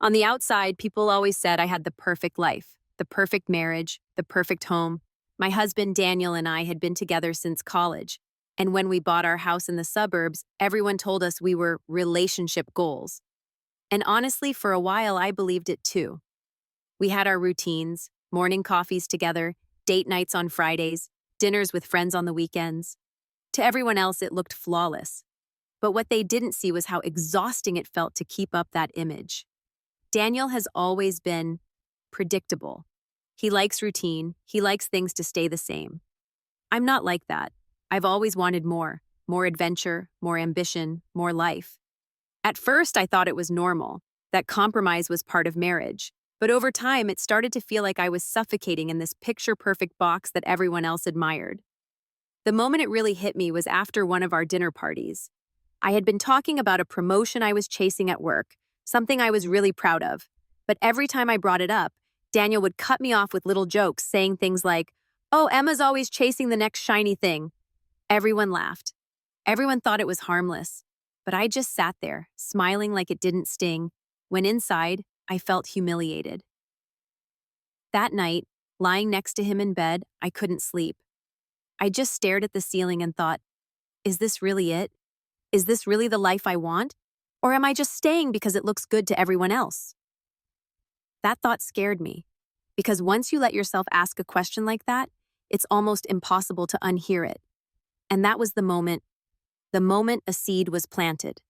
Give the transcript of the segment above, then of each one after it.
On the outside, people always said I had the perfect life, the perfect marriage, the perfect home. My husband Daniel and I had been together since college, and when we bought our house in the suburbs, everyone told us we were relationship goals. And honestly, for a while, I believed it too. We had our routines, morning coffees together, date nights on Fridays, dinners with friends on the weekends. To everyone else, it looked flawless. But what they didn't see was how exhausting it felt to keep up that image. Daniel has always been predictable. He likes routine, he likes things to stay the same. I'm not like that. I've always wanted more adventure, more ambition, more life. At first, I thought it was normal, that compromise was part of marriage. But over time, it started to feel like I was suffocating in this picture-perfect box that everyone else admired. The moment it really hit me was after one of our dinner parties. I had been talking about a promotion I was chasing at work, something I was really proud of. But every time I brought it up, Daniel would cut me off with little jokes, saying things like, "Oh, Emma's always chasing the next shiny thing." Everyone laughed. Everyone thought it was harmless. But I just sat there, smiling like it didn't sting, when inside, I felt humiliated. That night, lying next to him in bed, I couldn't sleep. I just stared at the ceiling and thought, is this really it? Is this really the life I want? Or am I just staying because it looks good to everyone else? That thought scared me, because once you let yourself ask a question like that, it's almost impossible to unhear it. And that was the moment a seed was planted.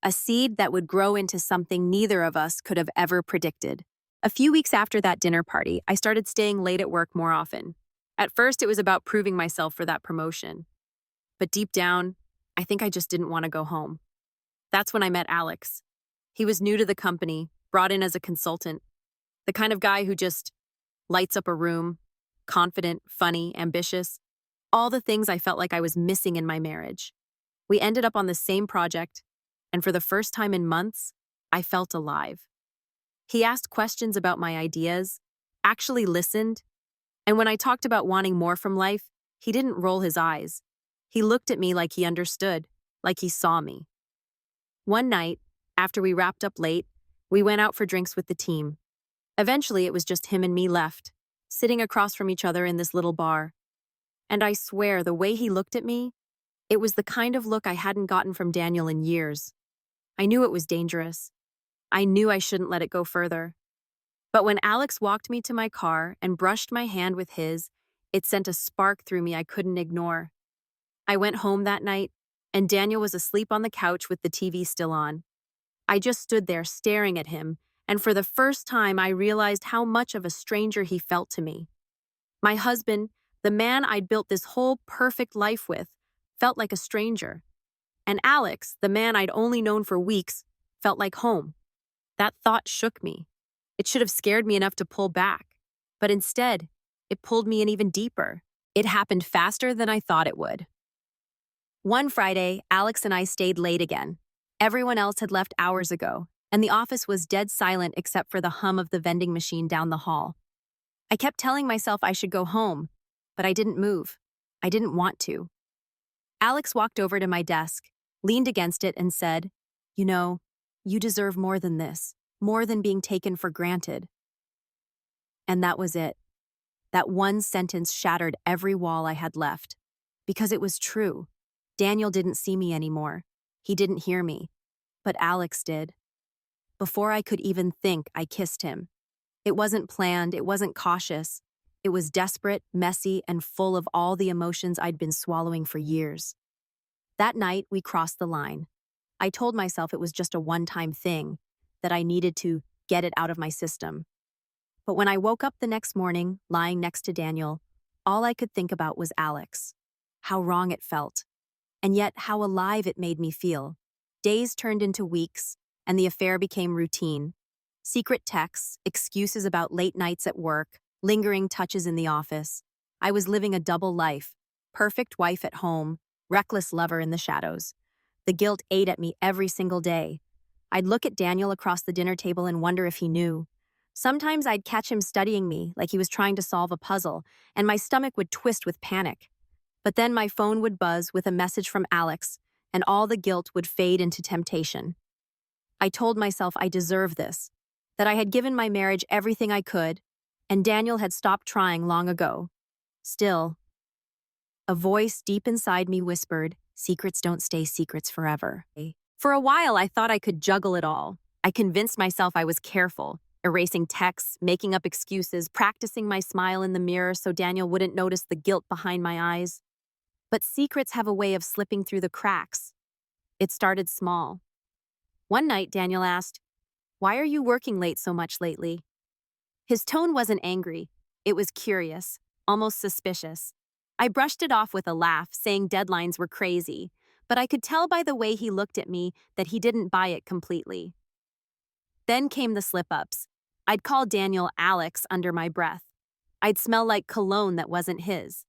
A seed that would grow into something neither of us could have ever predicted. A few weeks after that dinner party, I started staying late at work more often. At first, it was about proving myself for that promotion. But deep down, I think I just didn't want to go home. That's when I met Alex. He was new to the company, brought in as a consultant. The kind of guy who just lights up a room, confident, funny, ambitious. All the things I felt like I was missing in my marriage. We ended up on the same project, and for the first time in months, I felt alive. He asked questions about my ideas, actually listened, and when I talked about wanting more from life, he didn't roll his eyes. He looked at me like he understood, like he saw me. One night, after we wrapped up late, we went out for drinks with the team. Eventually, it was just him and me left, sitting across from each other in this little bar. And I swear, the way he looked at me, it was the kind of look I hadn't gotten from Daniel in years. I knew it was dangerous. I knew I shouldn't let it go further. But when Alex walked me to my car and brushed my hand with his, it sent a spark through me I couldn't ignore. I went home that night, and Daniel was asleep on the couch with the TV still on. I just stood there staring at him, and for the first time I realized how much of a stranger he felt to me. My husband, the man I'd built this whole perfect life with, felt like a stranger. And Alex, the man I'd only known for weeks, felt like home. That thought shook me. It should have scared me enough to pull back. But instead, it pulled me in even deeper. It happened faster than I thought it would. One Friday, Alex and I stayed late again. Everyone else had left hours ago, and the office was dead silent except for the hum of the vending machine down the hall. I kept telling myself I should go home, but I didn't move. I didn't want to. Alex walked over to my desk, leaned against it, and said, "You know, you deserve more than this, more than being taken for granted." And that was it. That one sentence shattered every wall I had left. Because it was true. Daniel didn't see me anymore. He didn't hear me. But Alex did. Before I could even think, I kissed him. It wasn't planned, it wasn't cautious. It was desperate, messy, and full of all the emotions I'd been swallowing for years. That night, we crossed the line. I told myself it was just a one-time thing, that I needed to get it out of my system. But when I woke up the next morning, lying next to Daniel, all I could think about was Alex. How wrong it felt. And yet how alive it made me feel. Days turned into weeks, and the affair became routine. Secret texts, excuses about late nights at work, lingering touches in the office. I was living a double life. Perfect wife at home, reckless lover in the shadows. The guilt ate at me every single day. I'd look at Daniel across the dinner table and wonder if he knew. Sometimes I'd catch him studying me like he was trying to solve a puzzle, and my stomach would twist with panic. But then my phone would buzz with a message from Alex, and all the guilt would fade into temptation. I told myself I deserve this. that I had given my marriage everything I could, and Daniel had stopped trying long ago. Still, a voice deep inside me whispered, secrets don't stay secrets forever. For a while, I thought I could juggle it all. I convinced myself I was careful, erasing texts, making up excuses, practicing my smile in the mirror so Daniel wouldn't notice the guilt behind my eyes. But secrets have a way of slipping through the cracks. It started small. One night, Daniel asked, "Why are you working late so much lately?" His tone wasn't angry. It was curious, almost suspicious. I brushed it off with a laugh, saying deadlines were crazy, but I could tell by the way he looked at me that he didn't buy it completely. Then came the slip-ups. I'd call Daniel Alex under my breath. I'd smell like cologne that wasn't his.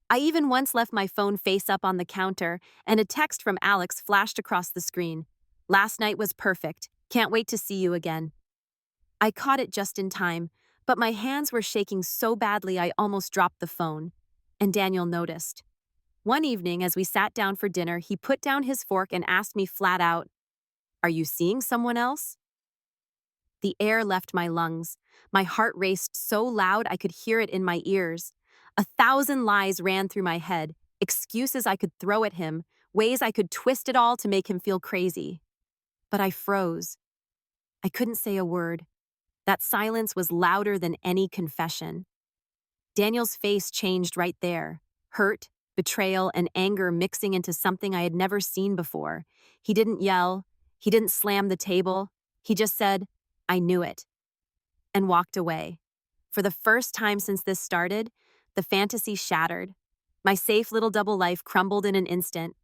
I even once left my phone face up on the counter, and a text from Alex flashed across the screen. "Last night was perfect. Can't wait to see you again." I caught it just in time, but my hands were shaking so badly I almost dropped the phone. And Daniel noticed. One evening, as we sat down for dinner, he put down his fork and asked me flat out, "Are you seeing someone else?" The air left my lungs. My heart raced so loud I could hear it in my ears. 1,000 lies ran through my head, excuses I could throw at him, ways I could twist it all to make him feel crazy. But I froze. I couldn't say a word. That silence was louder than any confession. Daniel's face changed right there, hurt, betrayal, and anger mixing into something I had never seen before. He didn't yell. He didn't slam the table. He just said, "I knew it," and walked away. For the first time since this started, the fantasy shattered. My safe little double life crumbled in an instant,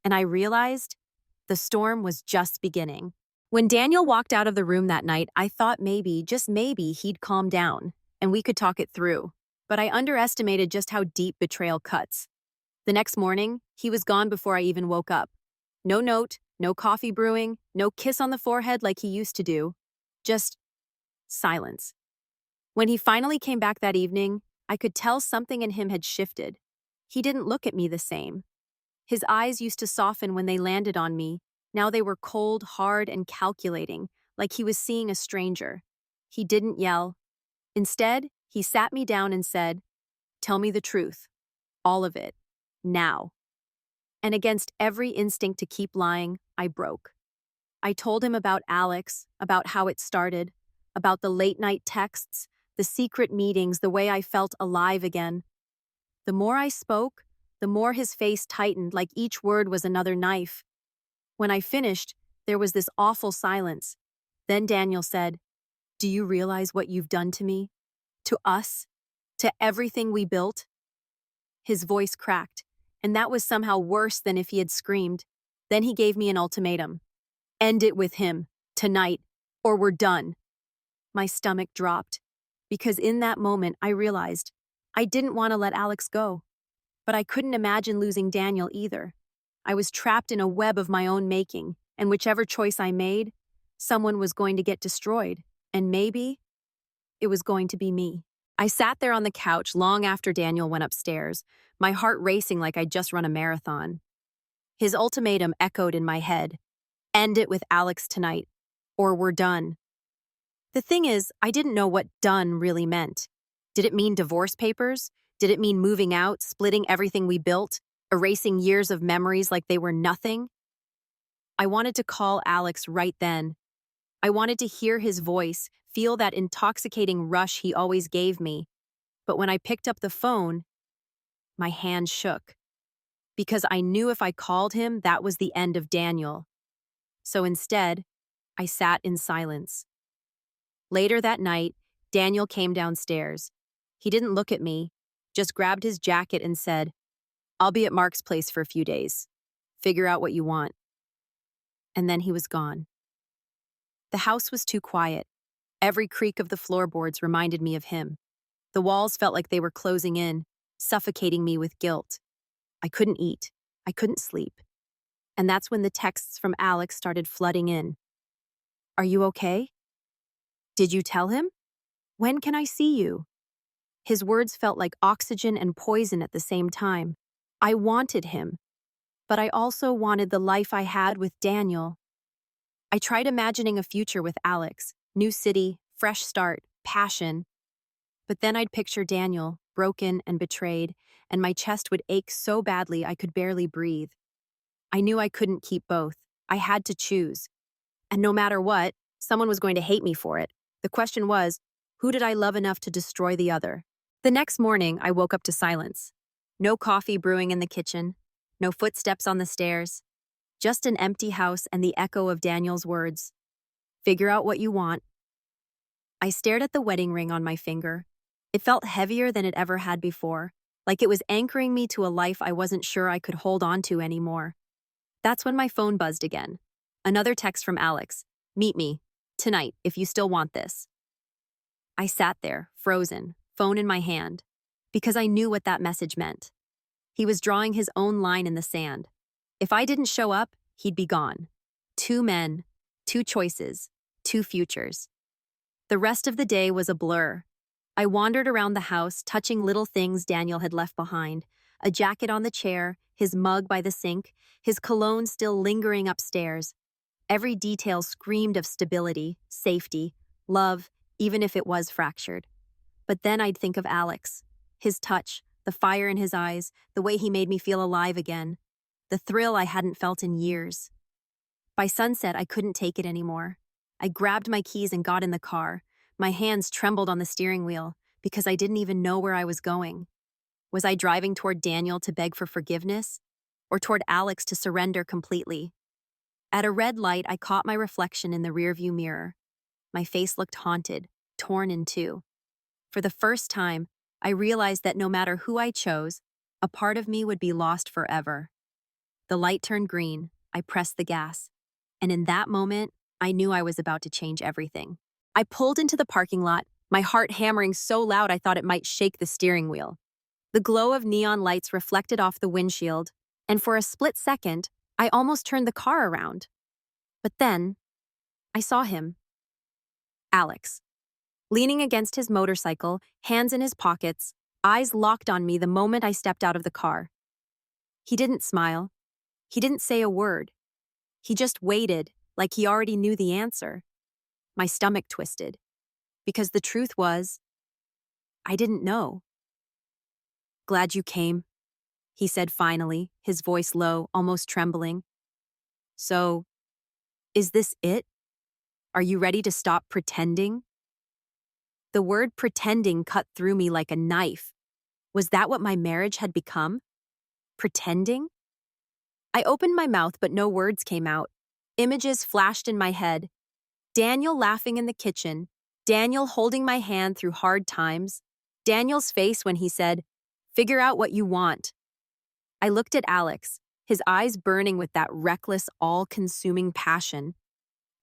and I realized the storm was just beginning. When Daniel walked out of the room that night, I thought maybe, just maybe, he'd calm down, and we could talk it through. But I underestimated just how deep betrayal cuts. The next morning, he was gone before I even woke up. No note, no coffee brewing, no kiss on the forehead like he used to do. Just silence. When he finally came back that evening, I could tell something in him had shifted. He didn't look at me the same. His eyes used to soften when they landed on me. Now they were cold, hard, and calculating, like he was seeing a stranger. He didn't yell. Instead, he sat me down and said, "Tell me the truth. All of it. Now." And against every instinct to keep lying, I broke. I told him about Alex, about how it started, about the late-night texts, the secret meetings, the way I felt alive again. The more I spoke, the more his face tightened like each word was another knife. When I finished, there was this awful silence. Then Daniel said, "Do you realize what you've done to me? To us? To everything we built?" His voice cracked, and that was somehow worse than if he had screamed. Then he gave me an ultimatum. "End it with him, tonight, or we're done." My stomach dropped, because in that moment I realized I didn't want to let Alex go. But I couldn't imagine losing Daniel either. I was trapped in a web of my own making, and whichever choice I made, someone was going to get destroyed, and maybe it was going to be me. I sat there on the couch long after Daniel went upstairs, my heart racing like I'd just run a marathon. His ultimatum echoed in my head. "End it with Alex tonight, or we're done." The thing is, I didn't know what done really meant. Did it mean divorce papers? Did it mean moving out, splitting everything we built, erasing years of memories like they were nothing? I wanted to call Alex right then. I wanted to hear his voice, feel that intoxicating rush he always gave me. But when I picked up the phone, my hand shook. Because I knew if I called him, that was the end of Daniel. So instead, I sat in silence. Later that night, Daniel came downstairs. He didn't look at me, just grabbed his jacket and said, "I'll be at Mark's place for a few days. Figure out what you want." And then he was gone. The house was too quiet. Every creak of the floorboards reminded me of him. The walls felt like they were closing in, suffocating me with guilt. I couldn't eat. I couldn't sleep. And that's when the texts from Alex started flooding in. "Are you okay? Did you tell him? When can I see you?" His words felt like oxygen and poison at the same time. I wanted him, but I also wanted the life I had with Daniel. I tried imagining a future with Alex, New city, fresh start, passion. But then I'd picture Daniel, broken and betrayed, and my chest would ache so badly I could barely breathe. I knew I couldn't keep both. I had to choose. And no matter what, someone was going to hate me for it. The question was, who did I love enough to destroy the other? The next morning, I woke up to silence. No coffee brewing in the kitchen, no footsteps on the stairs, just an empty house and the echo of Daniel's words. Figure out what you want. I stared at the wedding ring on my finger. It felt heavier than it ever had before, like it was anchoring me to a life I wasn't sure I could hold on to anymore. That's when my phone buzzed again. Another text from Alex. Meet me. Tonight, if you still want this. I sat there, frozen, phone in my hand, because I knew what that message meant. He was drawing his own line in the sand. If I didn't show up, he'd be gone. 2 men, 2 choices, 2 futures. The rest of the day was a blur. I wandered around the house, touching little things Daniel had left behind. A jacket on the chair, his mug by the sink, his cologne still lingering upstairs. Every detail screamed of stability, safety, love, even if it was fractured. But then I'd think of Alex. His touch, the fire in his eyes, the way he made me feel alive again. The thrill I hadn't felt in years. By sunset, I couldn't take it anymore. I grabbed my keys and got in the car. My hands trembled on the steering wheel because I didn't even know where I was going. Was I driving toward Daniel to beg for forgiveness? Or toward Alex to surrender completely? At a red light, I caught my reflection in the rearview mirror. My face looked haunted, torn in two. For the first time, I realized that no matter who I chose, a part of me would be lost forever. The light turned green. I pressed the gas. And in that moment, I knew I was about to change everything. I pulled into the parking lot, my heart hammering so loud I thought it might shake the steering wheel. The glow of neon lights reflected off the windshield, and for a split second, I almost turned the car around. But then, I saw him. Alex. Leaning against his motorcycle, hands in his pockets, eyes locked on me the moment I stepped out of the car. He didn't smile. He didn't say a word. He just waited, like he already knew the answer. My stomach twisted. Because the truth was, I didn't know. Glad you came, he said finally, his voice low, almost trembling. So, is this it? Are you ready to stop pretending? The word pretending cut through me like a knife. Was that what my marriage had become? Pretending? I opened my mouth, but no words came out. Images flashed in my head. Daniel laughing in the kitchen, Daniel holding my hand through hard times, Daniel's face when he said, "Figure out what you want." I looked at Alex, his eyes burning with that reckless, all-consuming passion.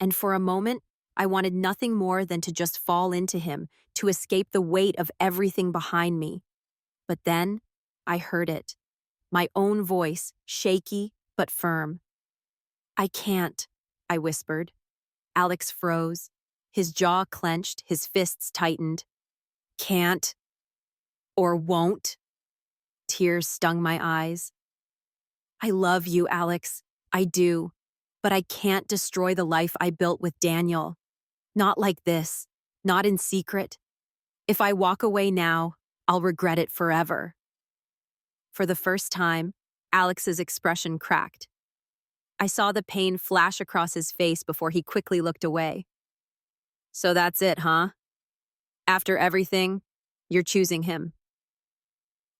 And for a moment, I wanted nothing more than to just fall into him, to escape the weight of everything behind me. But then, I heard it. My own voice, shaky but firm. "I can't," I whispered. Alex froze. His jaw clenched, his fists tightened. "Can't. Or won't." Tears stung my eyes. "I love you, Alex. I do. But I can't destroy the life I built with Daniel. Not like this. Not in secret. If I walk away now, I'll regret it forever." For the first time, Alex's expression cracked. I saw the pain flash across his face before he quickly looked away. "So that's it, huh? After everything, you're choosing him."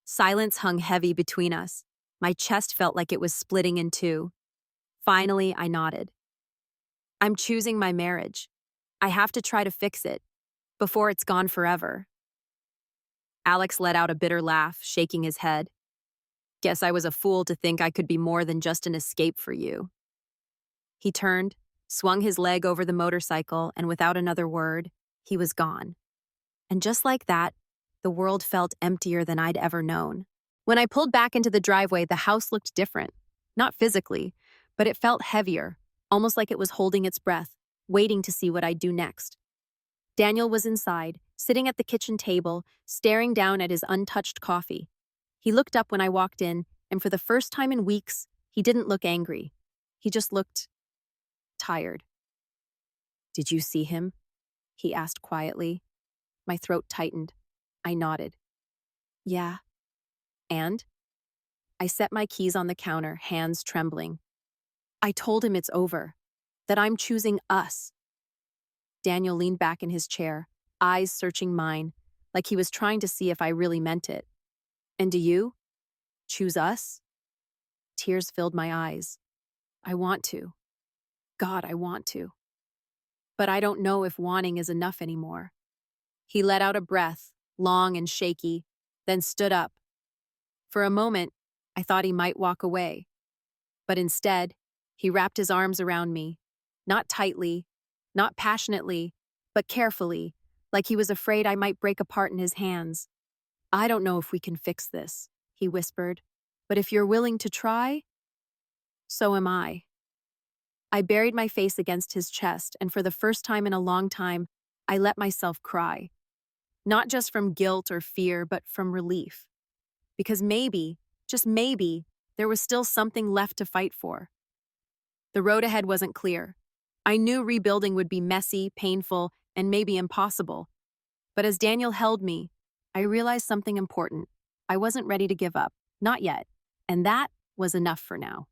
Silence hung heavy between us. My chest felt like it was splitting in two. Finally, I nodded. "I'm choosing my marriage. I have to try to fix it, before it's gone forever." Alex let out a bitter laugh, shaking his head. "Guess I was a fool to think I could be more than just an escape for you." He turned, swung his leg over the motorcycle, and without another word, he was gone. And just like that, the world felt emptier than I'd ever known. When I pulled back into the driveway, the house looked different. Not physically, but it felt heavier, almost like it was holding its breath, waiting to see what I'd do next. Daniel was inside, sitting at the kitchen table, staring down at his untouched coffee. He looked up when I walked in, and for the first time in weeks, he didn't look angry. He just looked tired. "Did you see him?" he asked quietly. My throat tightened. I nodded. Yeah. And? I set my keys on the counter, hands trembling. I told him it's over, that I'm choosing us. Daniel leaned back in his chair, eyes searching mine, like he was trying to see if I really meant it. And do you? Choose us? Tears filled my eyes. I want to. God, I want to. But I don't know if wanting is enough anymore. He let out a breath, long and shaky, then stood up. For a moment, I thought he might walk away. But instead, he wrapped his arms around me, not tightly, not passionately, but carefully, like he was afraid I might break apart in his hands. I don't know if we can fix this, he whispered, but if you're willing to try, so am I. I buried my face against his chest, and for the first time in a long time, I let myself cry. Not just from guilt or fear, but from relief. Because maybe, just maybe, there was still something left to fight for. The road ahead wasn't clear. I knew rebuilding would be messy, painful, and maybe impossible. But as Daniel held me, I realized something important. I wasn't ready to give up, not yet, and that was enough for now.